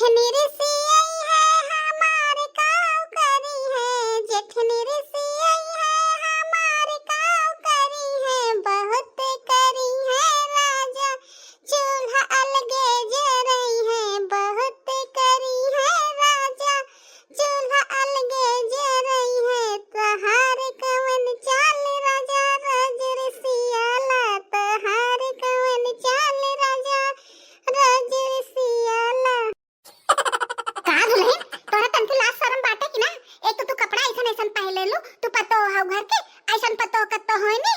जेठनी ऋषि आई है हमारे काव करी है, जेठनी ऋषि आई है हमारे काव करी है, बहुत करी है राजा चूल्हा अलगे जरई है, बहुत करी है राजा चूल्हा अलगे जरई है, तहार कवन चाल राजा राज ऋषियाला, तहार कवन चाल राजा राज ऋषियाला। का दुल्हन तोरा तनके लाज शरम बाटे कि ना? एक तो तू कपड़ा ऐसन ऐसन पहन लू, तू पतो हो घर के ऐसन पतो कतो होय नी,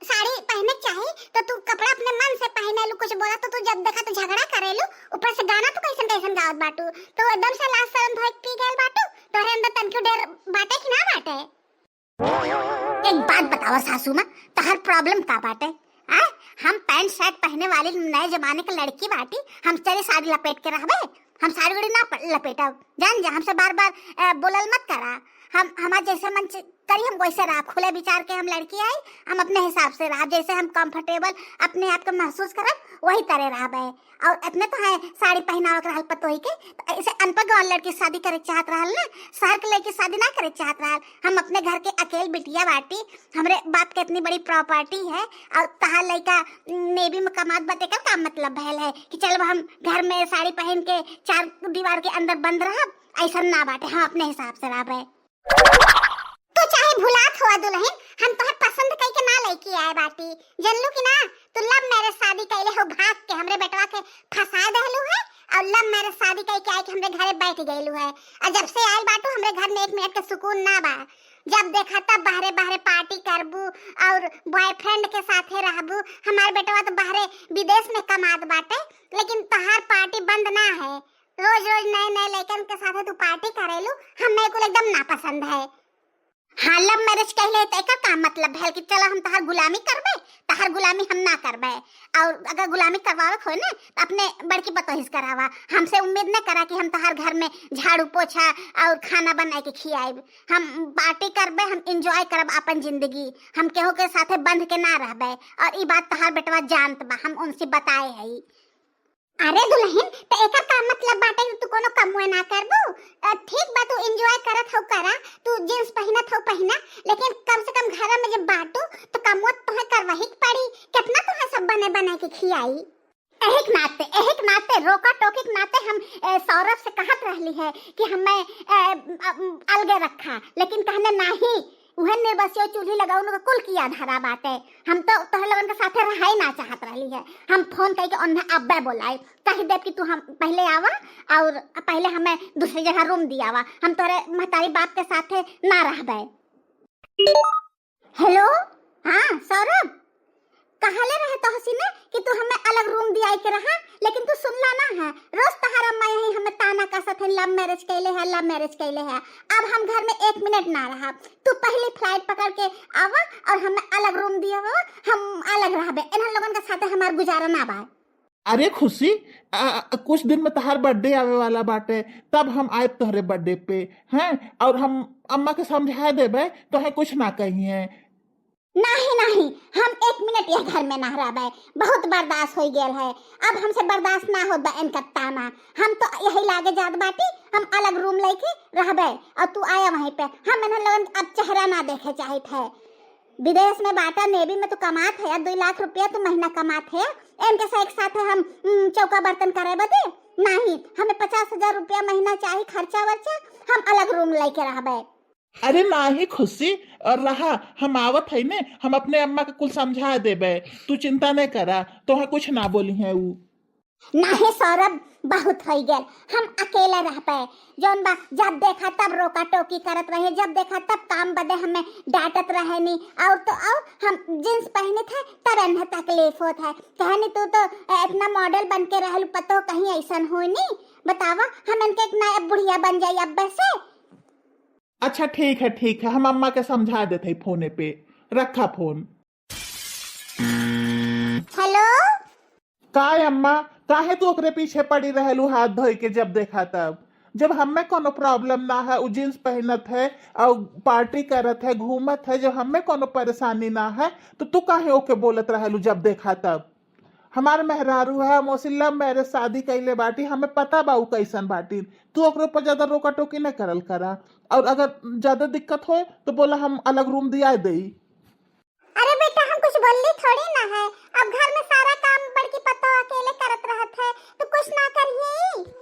साड़ी पहने चाहे तो तू कपड़ा अपने मन से पहने लू, कुछ बोला तो तू जब देखा तो झगड़ा करे लू, ऊपर से गाना तो कैसन कैसन गावत बाटू, तो एकदम से लाज शरम धोई पी गइल बाटू, तोरे अंदर तनके डर बाटे कि ना बाटे? एक बात बताओ सासू मां, तहर प्रॉब्लम का बाटे? आ हम पैंट शर्ट पहने वाली नए जमाने के लड़की बाटी, हम चले साड़ी लपेट के रहबे, हम साड़ी उड़ी ना लपेटब, जान जा हमसे बार बार बोलल मत करा, हम हमार जैसे मन करी हम वैसे रह, खुले विचार के हम लड़की आई, हम अपने हिसाब से रह, जैसे हम कंफर्टेबल अपने आप को महसूस करब वही तरह रहबे, और अपने तो है साड़ी पहनावक रहल पतोही के, ऐसे अनपढ़ गाँव लड़की शादी करे चाहत रहल ना, शहर के लड़की शादी ना करे चाहत रहल, हम अपने घर के अकेले बिटिया बाटी, हमरे बाप के इतनी बड़ी प्रॉपर्टी है, और तहार लड़का नेवी में कमात बाटे का मतलब भैल है कि चलो हम घर में साड़ी पहन के चार दीवार के अंदर बंद रहब, ऐसा ना बाटे, हम अपने हिसाब से रहबे। तू चाहे भुलात हुआ दुल्हन, हम तोहर पसंद कई के ना लईकी आए बाटी, जनलू कि ना तू लव मैरिज शादी कैले हो, भाग के हमरे बेटवा के फंसा देलू है, और लव मैरिज शादी कई के आए के हमरे घरे बैठ गइलू है, और जब से आइल बाटू हमरे घर में एक मिनट का सुकून ना बा, जब देखा तब बाहरे बाहरे पार्टी करबू और बॉयफ्रेंड के साथे रहबू, हमार बेटवा तो बाहरे विदेश में कमात बाटे, लेकिन तहार पार्टी बंद ना है, रोज रोज नए नए लड़कन के साथे तू पार्टी करेलू, हमें को एकदम नापसंद है। हाँ लव मैरिज कहले तो एका का मतलब है कि चलो हम तहार गुलामी करबे, तहार गुलामी हम ना करबे, और अगर गुलामी करवावत हो ना तो अपने बड़की पतोहिस करावा, हमसे उम्मीद न करा कि हम तहार घर में झाड़ू पोछा और खाना बना के खियाएब, हम पार्टी करबे, हम एंजॉय करब अपन जिंदगी, हम केहू के साथे बंध के ना रहबे, और ई बात तहार बेटवा जानत बा, हम उनसे बताए हई। अरे दुल्हन तो एकर का मतलब बाटे कि तू कोनो कमुए ना करबू, ठीक बा तू एंजॉय करत हो करा, तू जींस पहनत हो पहना, लेकिन कम से कम घर में जब बाटू तो कमुआ तुम्हें करवाही पड़ी, कितना तुम्हें सब बने बना के खियाई। एहिक नाते रोका टोकी के नाते हम सौरभ से कहत रहली है कि हमें अलगे रखा, लेकिन कहने नहीं, वह निर्बसियो चूल्ही लगाऊ न कुल किया धरा बाटे, हम तो तोहर लोगन के साथे रहाई ना चाहत रहली है, हम फोन करके उन्हें अब्बे बोलाए कह दे कि तू हम पहले आवा और पहले हमें दूसरी जगह रूम दियावा, हम तोरे महतारी बाप के साथे ना रहबे। हेलो हाँ सौरभ, कहले रहे तो हसीने कि तू हमें अलग रूम दिया के रहा, लेकिन तू सुनला ना है, रोज तहारा अम्मा यही हमें ताना कसत है, लव मैरिज कैले है, लव मैरिज कैले है, अब हम घर में एक मिनट ना रहा, तू पहले फ्लाइट पकड़ के आवा और हमें अलग रूम दिया हुआ, हम अलग रहबे, इन लोगन के साथे हमार गुजारा ना बा। अरे खुशी, कुछ दिन में तहार बर्थडे आवे वाला बाटे, तब हम आए तोहरे बर्थडे पे हैं, और हम अम्मा के समझा देबे तो है कुछ ना कहिए। नहीं हम एक मिनट यह घर में ना रहबे, बहुत बर्दाश्त हो गया है, अब हमसे बर्दाश्त ना होबे इनका ताना, हम तो यही लागे जात बाटी, हम अलग रूम लेके रहबे, और तू आया वहीं पे, हम इन लोगन अब चेहरा ना देखे चाहत है, विदेश में बाटा नेवी में तो कमात है, 2 लाख रुपया तो महीना कमात है, इनके से एक साथ हम चौका बर्तन करे बदे नहीं, हमें 50,000 रुपया महीना चाहिए खर्चा वर्चा, हम अलग रूम लेके रहबे। अरे नाही खुशी, और रहा हम आवत है ने, हम अपने अम्मा के कुल समझा देबे, तू चिंता नहीं करा, तो है कुछ ना बोली है ऊ। नहीं सौरभ बहुत हो गया, हम अकेले रह पाए, जौन बा जब देखा तब रोका टोकी करत रहे, जब देखा तब काम बदे हमें डांटत रहे नी, और तो और हम जींस पहने थे तब इन्हें तकलीफ होत है, कहनी तू तो इतना मॉडल बन के रहल, पतो कहीं ऐसा हो नी, बतावा हम इनके एक नया बुढ़िया बन जाये अब्बे से। अच्छा ठीक है, हम अम्मा के समझा देते फोने पे, रखा फोन। हेलो का अम्मा, काहे तू ओकरे पीछे पड़ी रहलू हाथ धोई के जब देखा तब, जब हमें कोनो प्रॉब्लम ना है, उ जींस पहनत है और पार्टी करत है, घूमत है, जब हमें कोनो परेशानी ना है तो तू काहे ओके बोलत रहलू जब देखा तब, हमार मेहरारू है, मोसिल्ला मेरे शादी कैले बाटी, हमें पता बा उ कैसन बाटी। तू ओकरे ऊपर ज्यादा रोका टोकी न करल करा, और अगर ज्यादा दिक्कत होए तो बोला हम अलग रूम दिया देई। अरे बेटा हम कुछ बोलली थोड़ी ना है, अब घर में सारा काम बड़की पतो अकेले करत रहत है तो कुछ ना करिए।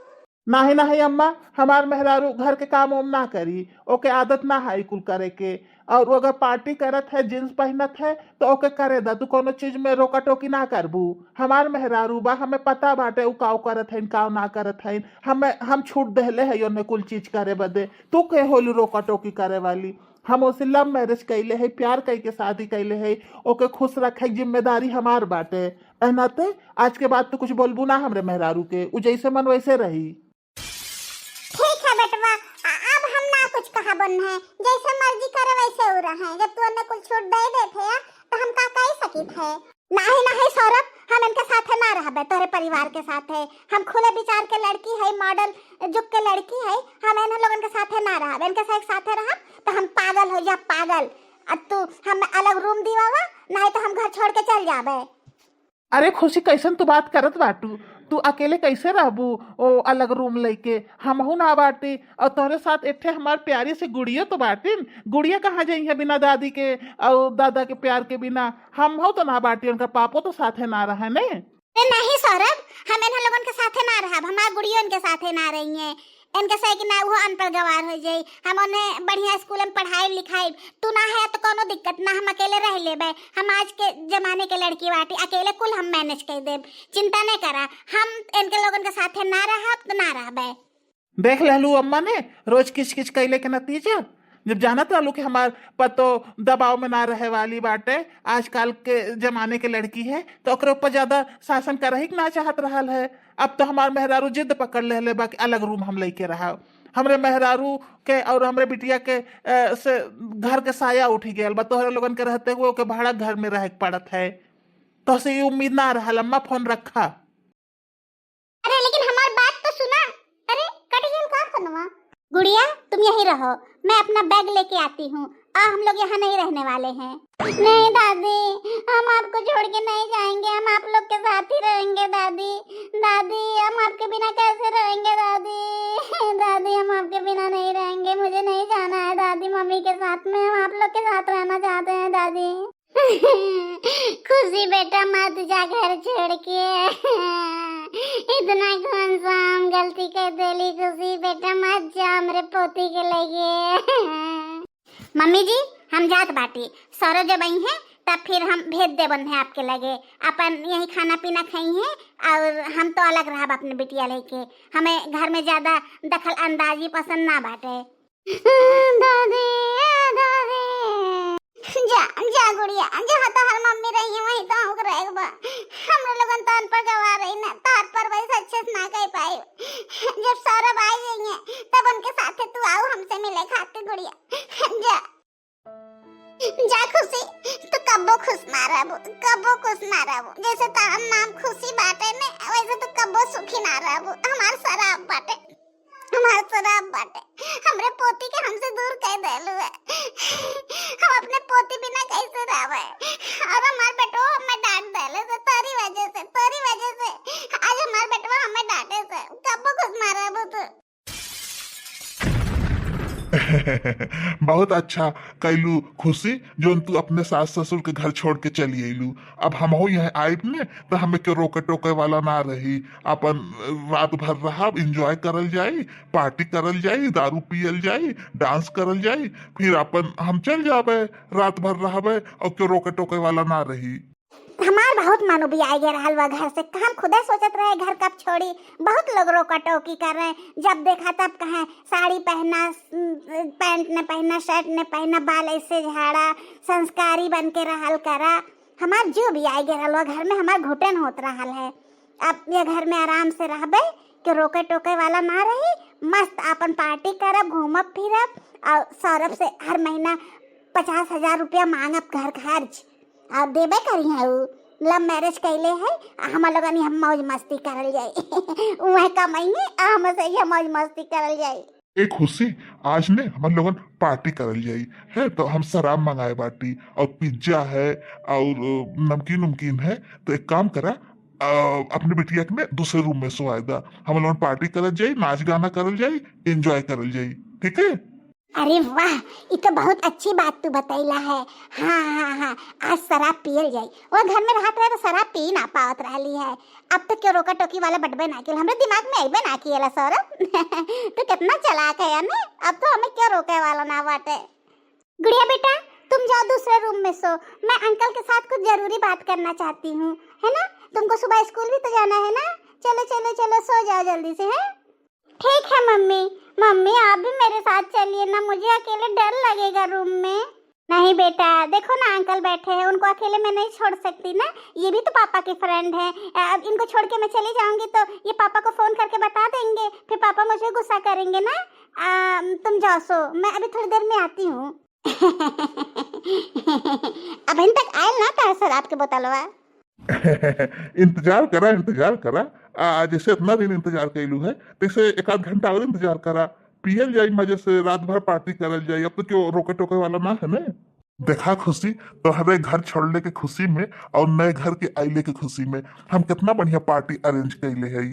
नाही नाही अम्मा, हमार मेहरारू घर के काम उम ना करी, ओके आदत ना है कुल करे के। और वो अगर पार्टी करत है, जींस पहनत है तो ओके करे दा, तू कोनो चीज में रोका टोकी ना करबू। हमार मेहरारू बा, हमें पता बाटे उ काव करत है काव ना करत है, हम छूट देले है ओने कुल चीज करे बदे। तू के होली रोका टोकी करे वाली? हम उसे लव मैरिज कैले है, प्यार कई के शादी कैले है, ओके खुश रखे जिम्मेदारी हमार बाटे। एनाते आज के बाद तो कुछ बोलबू ना हमरे मेहरारू के, उ जैसे मन वैसे रही। ठीक है बेटवा, अब हम ना कुछ कहा बन है, जैसे मर्जी करे वैसे हो रहा है। जब तू अन्य कुछ छूट दे देते है तो हम का कह सकित है। नहीं नहीं सौरभ, हम इनके साथ ना रहबे, तोरे परिवार के साथ है। हम खुले विचार के लड़की है, मॉडल जुग के लड़की है, हम इन लोगन के साथ ना रहब। इनके साथ रहब तो हम पागल हो जा पागल। अब तू हम अलग रूम दीवावा, नहीं तो हम घर छोड़ के चल जाबे। अरे खुशी, कैसन तू बात करत बाटू? तू अकेले कैसे रहबू ओ अलग रूम लेके? हमहू ना बाटी, और तोहरे साथ एठे हमार प्यारी से गुड़िया तो बाटिन। गुड़िया कहाँ जाई है बिना दादी के और दादा के प्यार के बिना? हम हो तो ना बाटी, उनका पापो तो साथे ना रहे ने। नहीं सौरभ, हम इन लोगन के साथे ना रहब, हमार गुड़ियों इनके साथे ना रही है। इनके से कि ना वो अनपढ़ गवार हो जाई, हम उन्हें बढ़िया स्कूल में पढ़ाई लिखाई। तू ना है तो कोनो दिक्कत ना, हम अकेले रह लेबे। हम आज के जमाने के लड़की बाटी, अकेले कुल हम मैनेज कर देब, चिंता नहीं करा। हम इनके लोगन के साथे ना रहब तो ना रहबे। देख लहलू अम्मा ने रोज किच किच कैले के नतीजा। जब जानत रहलू कि हमार पतो दबाव में ना रहे वाली बाटे, आजकल के जमाने के लड़की है, तो ओकरे ऊपर ज्यादा शासन करही ना चाहत रहल है। अब तो हमार मेहरारू जिद पकड़ ले बाकी अलग रूम हम लेके रहा। हमरे मेहरारू के और हमरे बिटिया के से घर के साया उठी गया बा, तोहरे लोगन के रहते हुए ओके भाड़ा घर में रह पड़त है। तो से ये उम्मीद ना रहल। अम्मा फोन रखा। अरे लेकिन हमारी बात तो सुना। अरे कट गई का फोनवा। गुड़िया तुम यहीं रहो, मैं अपना बैग लेके आती हूँ। हम लोग यहाँ नहीं रहने वाले हैं। नहीं दादी, हम आपको छोड़ के नहीं जाएंगे, हम आप लोग के साथ ही रहेंगे। दादी दादी, हम आपके बिना कैसे रहेंगे दादी? दादी हम आपके बिना नहीं रहेंगे, मुझे नहीं जाना है दादी मम्मी के साथ में, हम आप लोग के साथ रहना चाहते हैं दादी। खुशी बेटा मत जा घर छोड़ के, इतना कौन सा हम गलती कर देली। खुशी बेटा मत जा मेरे पोती के लगे। मम्मी जी हम जात बाटी, सौरभ जब आई है तब फिर हम भेज दे बन है आपके लगे। अपन यही खाना पीना खाई है और हम तो अलग रहा अपने बिटिया लेके। हमें घर में ज्यादा दखल अंदाजी पसंद ना बाटे। दादी दादी, जा जा गुड़िया, जहाँ तो हर मम्मी रही है वहीं तो हम रहेगा। हम लोगन तो अनपढ़ गवा रही ना, तार पर वैसे अच्छे से ना कह पाए। जब सौरभ आ जाएंगे तब उनके साथ तू आओ हमसे मिले खाते गुड़िया। जा जा खुशी, तू कब्बो खुश ना रहबो, कब्बो खुश ना रहबो। जैसे तार नाम खुशी बाटे ने, वैसे तू कब्बो सुखी ना रहबो। हमार शराब बाटे, हमार शराब बाटे, हमरे पोती के हमसे दूर कर देलू है। हम अपने पोती बिना कैसे रहबे? और हमार बेटो हमें डांट देले से, तेरी वजह से आज हमार बेटवा हमें डांटे से। कब्बो खुश ना रहबो तू। बहुत अच्छा कैलू खुशी, जो तू अपने सास ससुर के घर छोड़ के चली अयलू। अब हम हो यहाँ आयब ने तो हमें के रोके टोके वाला ना रही। अपन रात भर रहा, इंजॉय करल जाई, पार्टी करल जाई, दारू पियल जाई, डांस करल जाई, फिर अपन हम चल जाबे, रात भर रहबे और के रोके टोके वाला ना रही। हमार बहुत मानो भी आ गया रहलवा घर से। हम खुदा सोचत रहे घर कब छोड़ी। बहुत लोग रोका टोकी कर रहे हैं, जब देखा तब कहें साड़ी पहना, पैंट ने पहना, शर्ट ने पहना, बाल ऐसे झाड़ा, संस्कारी बन के रहल करा। हमार जो भी आ गया रहलवा घर में, हमार घुटन होत रहल है। अब ये घर में आराम से रहबे कि रोके टोके वाला ना रही। मस्त अपन पार्टी करब, घूमब फिरब, और सौरभ से हर महीना 50,000 रुपया मांगब घर खर्च, आप देबे करी है। लव मैरिज कैले है, हम लोगन हम मौज मस्ती करल जाए। वह कमाइने हम से ये मौज मस्ती करल जाए। एक खुशी, आज ने हम लोगन पार्टी करल जाई है, तो हम शराब मंगाए बाटी और पिज्जा है और नमकीन है। तो एक काम करा, अपने बिटिया के में दूसरे रूम में सोआ दा। हम लोग पार्टी करल जाई, नाच गाना करल जाई, एंजॉय करल जाई, ठीक है? अरे वाह, ये तो बहुत अच्छी बात तू बतैला है। हाँ हाँ हाँ, आज शराब पियल जाई। वो घर में रहत रहे तो शराब पी ना पावत रहली है। अब तो क्यों रोका टोकी वाला बटबे ना किया, हमरे दिमाग में आइबे ना किया सौरभ। तो कितना चालाक है यानी, अब तो हमें क्यों रोके वाला ना बाटे। गुड़िया बेटा, तुम जाओ दूसरे रूम में सो, मैं अंकल के साथ कुछ जरूरी बात करना चाहती हूँ, है ना? तुमको सुबह स्कूल भी तो जाना है ना। चलो चलो चलो, सो जाओ जल्दी से, है? ठीक है मम्मी। मम्मी आप भी मेरे साथ चलिए ना, मुझे अकेले डर लगेगा रूम में। नहीं बेटा, देखो ना अंकल बैठे हैं, उनको अकेले मैं नहीं छोड़ सकती ना, ये भी तो पापा के फ्रेंड हैं। अब इनको छोड़ के मैं चली जाऊंगी तो ये पापा को फोन करके बता देंगे, फिर पापा मुझे गुस्सा करेंगे ना। तुम जाओ सो, मैं अभी थोड़ी देर में आती हूँ। अभी तक आयल ना था शराब के बोतलवा। इंतजार करा। जैसे इतना दिन इंतजार कैलू है, तैसे एक आध घंटा और इंतजार करा। पियल जाई मजे से, रात भर पार्टी करल जाई। अब तो क्यों रोके टोके वाला ना है ना। देखा खुशी, तो हमें घर छोड़ने के खुशी में और नए घर के आइले के खुशी में हम कितना बढ़िया पार्टी अरेंज कैले है।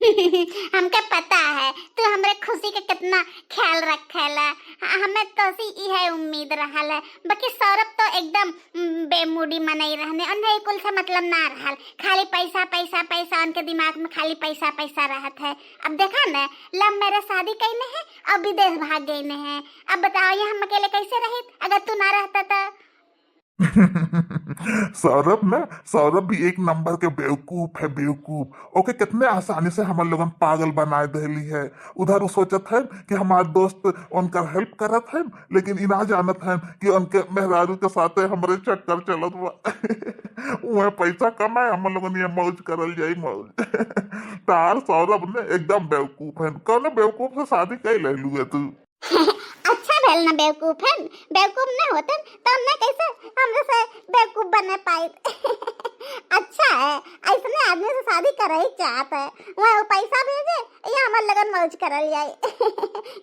हमके पता है तू हमरे खुशी के कितना ख्याल रखेला। हमें तो सी है उम्मीद रहल है। बाकी सौरभ तो एकदम बेमूडी मनई रहने और नहीं कुल से मतलब ना रहल, खाली पैसा पैसा पैसा, उनके दिमाग में खाली पैसा पैसा रहत है। अब देखा ना, लव मेरे शादी कईने है और विदेश भाग गए हैं। अब बताओ ये हम अकेले कैसे रही अगर तू ना रहता तो। सौरभ भी एक नंबर के बेवकूफ है, बेवकूफ। ओके कितने आसानी से हम लोगन पागल बनाए दहली है। उधर वो सोचत है कि हमार दोस्त उनका हेल्प करत है, लेकिन इना जानत है कि उनके मेहरारू के साथ हमरे चक्कर चलत बा। वह पैसा कमाए, हम लोगन ये मौज करल जाई, मौज। तार सौरभ ने एकदम बेवकूफ है। कौन बेवकूफ से शादी कई ले लू है तू? अच्छा भेल ना बेवकूफ है, बेवकूफ न होते तो हमने कैसे हमरे से बेवकूफ बने पाए। अच्छा है, ऐसने आदमी से शादी करे ही चाहत है, वह पैसा भेजे या हमार लगन मौज करल जाए।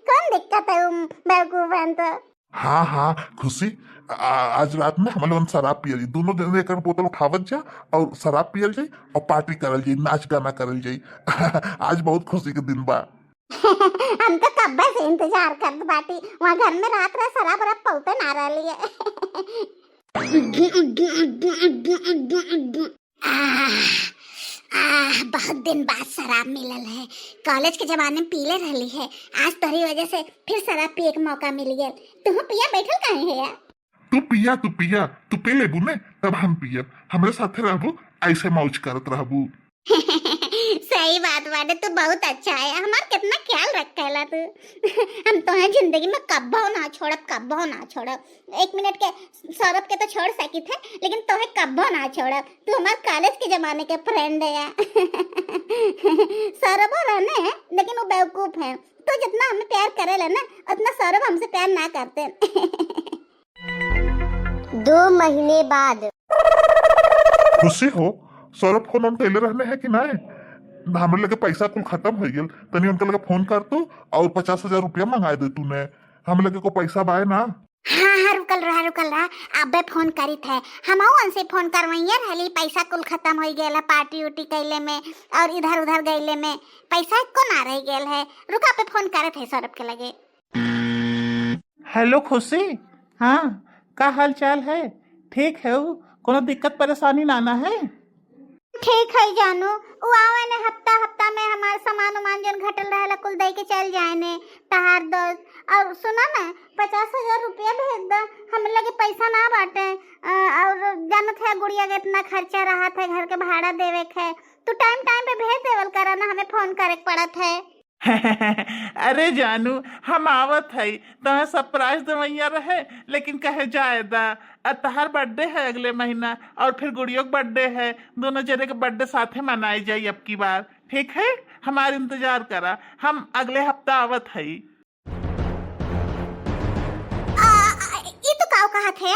कौन दिक्कत है बेवकूफ है तो। हाँ खुशी, आज रात में हम लोग शराब पियल जाई, दोनों जने एक बोतल उठावत जा और शराब पियल जाई और पार्टी करल जाई, नाच गाना करल जाई। आज बहुत खुशी के दिन बा। हम तो कब से इंतजार करत बाटी, वहाँ घर में रात रात शराब वराब पौते ना रही है। बहुत दिन बाद शराब मिलल है। कॉलेज के जमाने में पीले रहली है, आज तोहरी वजह से फिर शराब पिए के मौका मिल गया। तुम पिया बैठल काहे है यार? तू पी लेबू ने, तब हम पियब। हमरे साथे रहबू, ऐसे मौज करत रहबू। सही बात बाटे, तू बहुत अच्छा है, हमार कितना ख्याल रखेला तू। हम तो है जिंदगी में कब्बो ना छोड़ब। एक मिनट के सौरभ के तो छोड़ सकी थे, लेकिन तो है कब्बो ना छोड़ब। तू हमार कॉलेज के जमाने के फ्रेंड है। सौरभ रहने है, लेकिन वो बेवकूफ है। तो जितना हमें प्यार करेला ना, उतना सौरभ हमसे प्यार ना करते। 2 महीने बाद। खुशी हो, सौरभ फोन ऑन कैले रहने है कि ना? हमरे लगे पैसा कुल खत्म हो गया, तनी उनके लगे फोन कर तू और 50,000 रुपया मंगाए दे तूने। हम लगे को पैसा बाय ना। हाँ रुकल रहा अबे फोन करी थे, हम उनसे फोन करवाइए रहली। पैसा कुल खत्म हो गया, पार्टी उटी कैले में और इधर उधर गईले में पैसा को ना रह गया है। रुका पे फोन करे थे सौरभ के लगे। हेलो खुशी, हाँ का हाल चाल है? ठीक है, वो कोनो दिक्कत परेशानी ना ना है? ठीक है जानू, वो आवे ने हफ्ता में हमारे सामान उमान जन घटल रहेला कुल दे के चल जाए ने तहार दोस्त। और सुना ना, 50,000 रुपया भेज दो, हम लगे पैसा ना बाटे। और जानत है गुड़िया का इतना खर्चा रहा था, घर के भाड़ा देवे के, तो टाइम पे भेज देवल करा ना, हमें फोन करे पड़त है। अरे जानू, हम आवत है तो सरप्राइज दवैया रहे, लेकिन कहे जाएदा तहार बर्थडे है अगले महीना और फिर गुड़ियों का बर्थडे है, दोनों जने के बर्थडे साथे मनाई जाए अब की बार। ठीक है, हमारा इंतजार करा, हम अगले हफ्ता आवत है। ये तो काऊ कहा थे,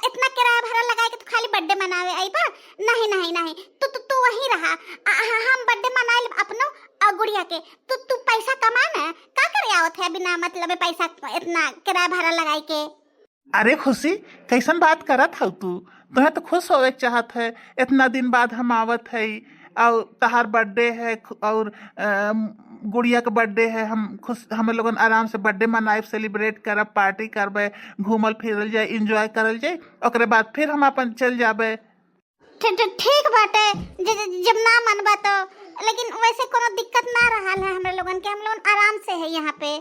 इतना किराया भाड़ा लगा के तो खाली बर्थडे मनावे आई बा? नहीं, तू वहीं रहा। हम बर्थडे मनाए अपनो और गुड़िया के। तू पैसा कमा ना, का करे आवत है बिना मतलब पैसा इतना किराया भाड़ा लगाई के? अरे खुशी, कैसन बात करत हौ तू? तुम्हें तो खुश होवे के चाहत है, इतना दिन बाद हम आवत है और तहार बर्थडे है और गुड़िया का बर्थडे है। हम लोगन आराम से बर्थडे मनाए, सेलिब्रेट करब, पार्टी करबे, घूमल फिरल जाए, इंजॉय करल जाए, ओकरे बाद फिर हम अपन चल जाबे। ठीक बाटे, जब ना मनबा तो, लेकिन वैसे कोनो दिक्कत ना रहल है हमरे लोगन के, हम लोगन आराम से है यहाँ पे।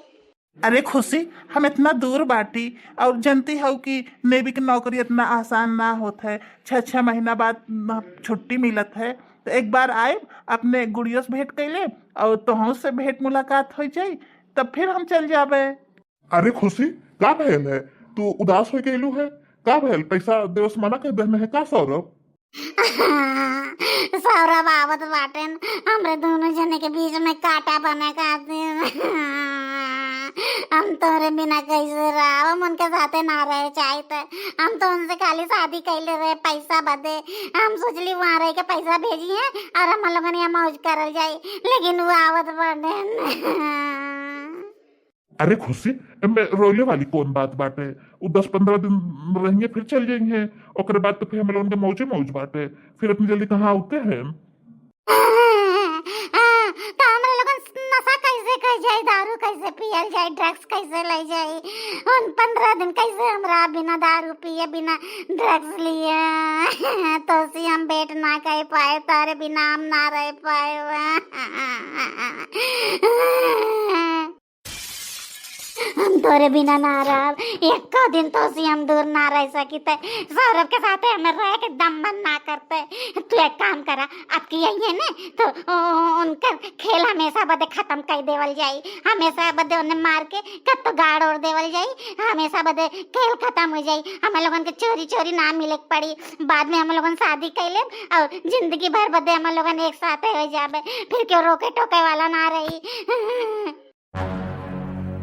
अरे खुशी, हम इतना दूर बाटी और जनती हो कि नेवी की नौकरी इतना आसान ना होता है, 6 महीना बाद छुट्टी मिलत है। तो एक बार आए, अपने गुड़ियों से भेंट कैले और तोहू से भेंट मुलाकात हो जाए, तब फिर हम चल जाबे। अरे खुशी, का भयल है? तू उदास हो गेलू है? का भयल? पैसा देवस मना कर देने है का सौरभ? सौरभ आवत बाटन, हमरे दोनों जने के बीच में कांटा बना का हम तोरे बिना कैसे रहा, हम उनके साथे ना रहे चाहते। हम तो उनसे खाली शादी कैले रहे पैसा बदे। हम सोचली वहाँ रह के पैसा भेजी है और हम लोगन यहाँ मौज करल जाए, लेकिन वो आवत बाटन। अरे खुशी, में रोले वाली कौन बात बाटे? वो 10-15 दिन रहेंगे फिर चल जाएंगे, ओकरे बाद तो फिर हम लोगन के मौजे मौज बाटे। फिर इतनी जल्दी कहाँ आते हैं? तो हमरे लोगन नशा कैसे कर जाए, दारू कैसे पियल जाए, ड्रग्स कैसे ले जाए? उन 15 दिन कैसे हमरा बिना दारू पिए, बिना ड्रग्स लिए तो सी हम बैठ ना कर पाए, तारे बिना हम ना रह पाए। हम तोरे बिना ना रह, एक दिन तो सी हम दूर ना रह सकी थे। सौरभ के साथ हमें रह के दम बंद ना करते। तू एक काम करा, अब की यही है ना, तो उनका खेल हमेशा बदे खत्म कर देवल जाई, हमेशा बदे उन्हें मार के कब तो गाड़ और देवल जाई, हमेशा बदे खेल खत्म हो जाई। हम लोगन के चोरी चोरी ना मिले पड़ी, बाद में हम लोगन शादी कर ले और जिंदगी भर बदे हम लोगन एक साथ हो जाबे, फिर क्यों रोके टोके वाला ना रही।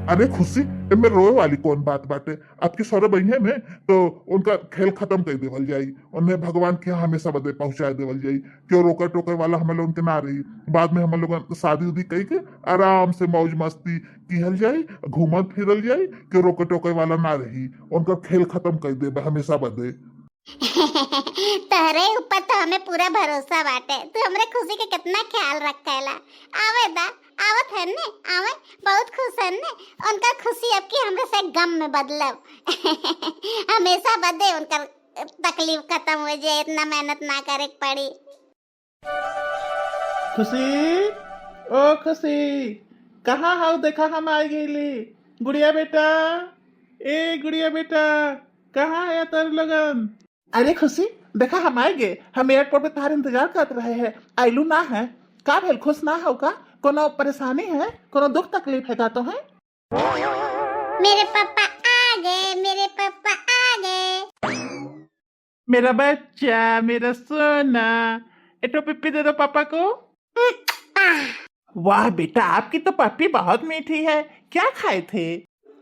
अरे खुशी, में रोए वाली कौन बात बाटे? आपकी सौरभ है ने तो उनका खेल खत्म कर देवल जाई, उन्हें भगवान के यहाँ हमेशा बदे पहुंचा देवल जाई। क्यों रोका टोके वाला हम लोगन के ना रही, बाद में हम लोग शादी उदी कई के आराम से मौज मस्ती किहल जाई, घूमल फिरल जाई। क्यों रोके टोके वाला ना रही, उनका खेल खत्म कर दे हमेशा बदे। तहरे ऊपर तो हमें पूरा भरोसा बाटे, तू हमरे खुशी के कितना ख्याल रखेला। आवे दा आवत है ने, आवे बहुत खुश है ने, उनका खुशी अब की हमरे से गम में बदलब। हमेशा बदे उनका तकलीफ खत्म हो जाए, इतना मेहनत ना करे पड़ी। खुशी, ओ खुशी, कहाँ हो? देखा हम आ गईली। गुड़िया बेटा, ए गुड़िया बेटा, कहाँ है तेरे लगन? अरे खुशी, देखा हम आए गए, हम एयरपोर्ट पे तुम्हारे इंतजार कर रहे हैं, आइलू ना है का? भेल खुश ना हो का? कोनो परेशानी है, कोनो दुख तकलीफ है का? तो है मेरे पापा आ गए, मेरे पापा आ गए। मेरा बच्चा, मेरा सोना, एक पप्पी दे दो पापा को। वाह बेटा, आपकी तो पप्पी बहुत मीठी है, क्या खाए थे?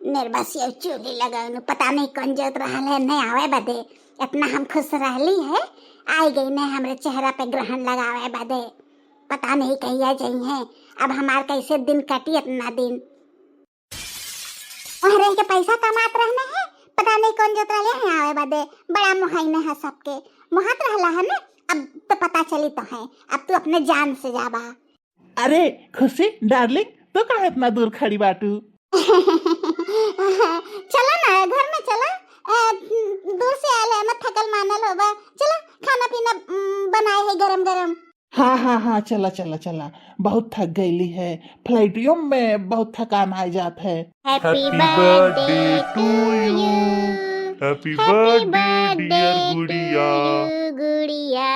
मेरे बस ये चूड़ी लगाऊं, पता नहीं कौन जोत रहा है, नहीं आवे बदे इतना हम खुश रहली है, आई गई ने हमरे चेहरा पे ग्रहण लगावे बदे, पता नहीं कहिया जाई है। अब हमार कैसे दिन कटी इतना दिन, वहाँ रह के पैसा कमात रहना है, पता नहीं कौन जोत रहे हैं आवे बदे, बड़ा मुहाइने है सबके मुहात रहला है ना। अब तो पता चली तो है, अब तू अपने जान से जाबा। अरे खुशी डार्लिंग, तो कहाँ इतना दूर खड़ी बाटू? चला ना घर में, चला दूर से आयल है, मत थकल मानल होबा, चला खाना पीना बनाए है गरम गरम। हाँ हाँ हाँ, चला चला चला, बहुत थक गईली है, फ्लाइटियों में बहुत थकान आ जात है। Happy birthday to you, happy birthday dear Gudiya. Gudiya.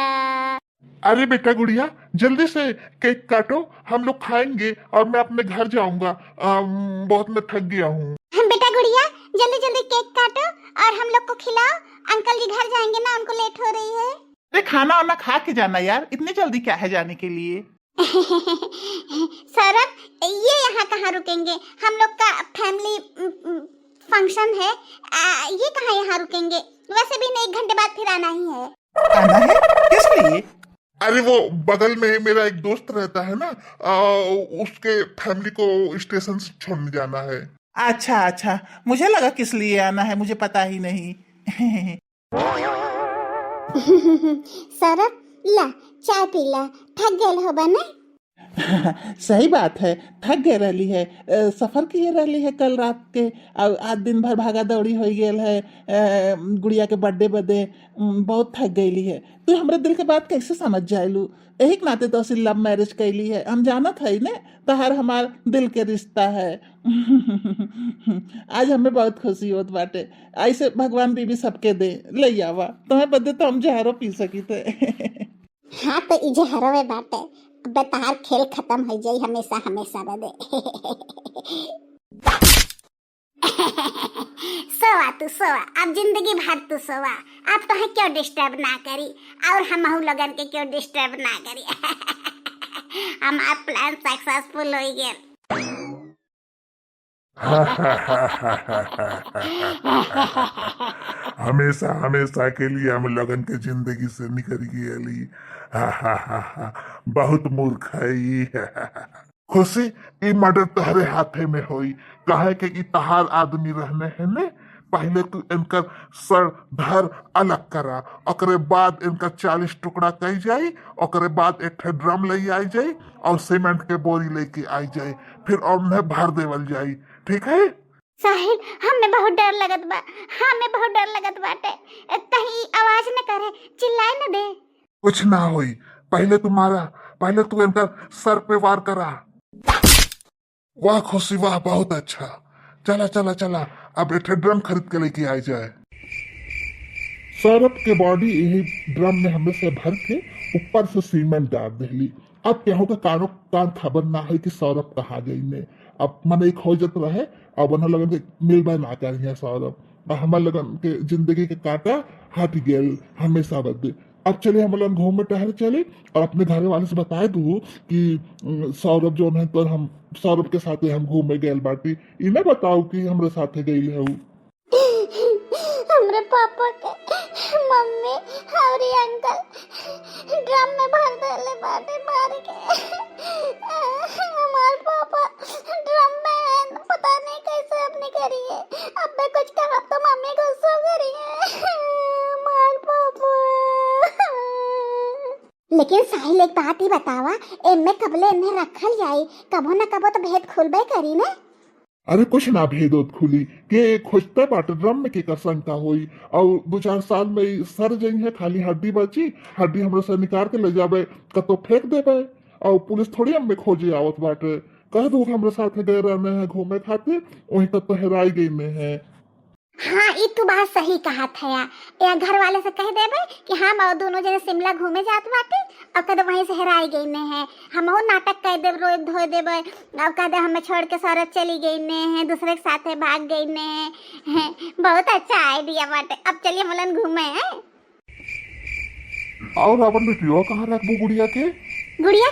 अरे बेटा गुड़िया, जल्दी से केक काटो, हम लोग खाएंगे और मैं अपने घर जाऊंगा, बहुत मैं थक गया हूँ। बेटा गुड़िया, जल्दी जल्दी केक काटो और हम लोग को खिलाओ, अंकल जी घर जाएंगे ना, उनको लेट हो रही है। अरे खाना वाना खा के जाना यार, इतनी जल्दी क्या है जाने के लिए? सौरभ, ये यहाँ कहाँ रुकेंगे? हम लोग का फैमिली फंक्शन है, ये कहाँ यहाँ रुकेंगे? वैसे भी नहीं, 1 घंटे बाद फिर आना ही है। आना है? किस लिए? अरे वो बगल में मेरा एक दोस्त रहता है ना, उसके फैमिली को स्टेशन से छोड़ने जाना है। अच्छा अच्छा, मुझे लगा किस लिए आना है, मुझे पता ही नहीं। सौरभ ला चाय पी ला, थक गए हो बने। सही बात है, थक गए रही है। सफर किए रही है कल रात के, और आज दिन भर भागा दौड़ी हो गेल है। गुड़िया के बर्थडे बदे बहुत थक गईली है। तू हमरे दिल के बात कैसे समझ जायलू? यही के नाते तो लव मैरिज कैली है। हम जानत है ने तहार हमार दिल के रिश्ता है। आज हमें बहुत खुशी होत बाटे। ऐसे भगवान बीबी सबके दे ले आवा। तुम्हें बदे तो हम जहरो पी सकी थे। हाँ तो इजे हरवे बाटे, अब तहार खेल खत्म हो जाई हमेशा हमेशा बदे। सोवा तू सोवा, अब जिंदगी भर तू सोवा। अब तो है क्यों डिस्टर्ब ना करी, और हम लगन के क्यों डिस्टर्ब ना करी। हमार प्लान सक्सेसफुल हो गया। हमेशा हमेशा के लिए हम लगन के जिंदगी से निकल गई। बहुत मूर्ख है ई। खुशी ई मर्डर तहरे हाथे में होई, काहे के ई तहार आदमी रहने है ने। पहले तू इनकर सर धर अलग करा, ओकरे बाद इनका 40 टुकड़ा कई जाई, ओकरे बाद एक ठे ड्रम ले आई जाई और सीमेंट के बोरी लेके आई जाई, फिर उन्हें भर देवल जाई। ठीक है साहिल, हमें बहुत डर लगत बा, हमें बहुत डर लगत बाटे। कहीं आवाज न करे, चिल्लाए न दे। कुछ ना होई, पहले तू इनका सर पे वार करा। वाह खुशी वाह, बहुत अच्छा। चला चला चला, अब एक ड्रम खरीद के लेके आ जाए। सौरभ के बॉडी यही ड्रम में हमें से भर के ऊपर से सीमेंट डाल देली। अब केहू के कानो कान खबर ना है कि सौरभ कहाँ गई ने। अब मन एक हो जत रहे, अब उन्हें लगन के मिलबा ना करिए सौरभ, और हमारे लगन के जिंदगी के कांटा हट गेल हमेशा बदे। अब चलिए हम लोग घूमने टहल चले, और अपने घर वाले से बताए दू कि सौरभ जो है तो हम सौरभ के साथ हम घूमे गए बाटी। इन्हें बताओ कि हमारे साथ गई है। हमरे पापा के मम्मी और अंकल ड्रम में भर देले बाटे मार के। हमार पापा ड्रम में है, पता नहीं कैसे अपने करी है। अब मैं कुछ कहा तो मम्मी गुस्सा करी है। हमार पापा। लेकिन साहिल एक बात ही बतावा, एमे कबले इन्हें रखल जाई, कबो न कबो तो भेद खुलबे करी ना। अरे कुछ ना भेदोत खुली के खोजते बाटे ड्रम में के कर शंका हुई, और 2-4 साल में सर जई है, खाली हड्डी बची, हड्डी हमरा से निकाल के ले जाबे कतो फेंक देबे, और पुलिस थोड़ी हमें खोजे आवत बाटे। कह दो हमरा साथ गए रहने हैं घूमे खातिर, वही तक तो हेराई गई में है। हाँ, ये तो बात सही कहा था या घर वाले से कह देबे कि हम और दोनों जने शिमला घूमे जात बाटे, और कद वहीं से हेराई गई ने है। हम वो नाटक कह देब, रोज धो देबे, और कद हमें छोड़ के सौरभ चली गई ने है, दूसरे के साथ भाग गई ने है। बहुत अच्छा आइडिया बाटे। अब चलिए हम लोग घूमे हैं। और अपन बेटियों कहाँ रखबो गुड़िया के? गुड़िया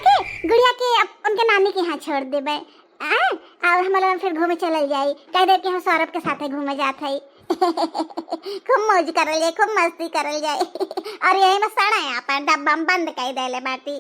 के अब उनके नानी के यहाँ छोड़ देबे, और हम लोग फिर घूमे चल जाई। कह दे कि हम सौरभ के साथ घूमे जात है। खूब मौज करल जाए, खूब मस्ती करल जाए, और यही में सड़ा है अपन डब्बा में बंद कर देले बाटी।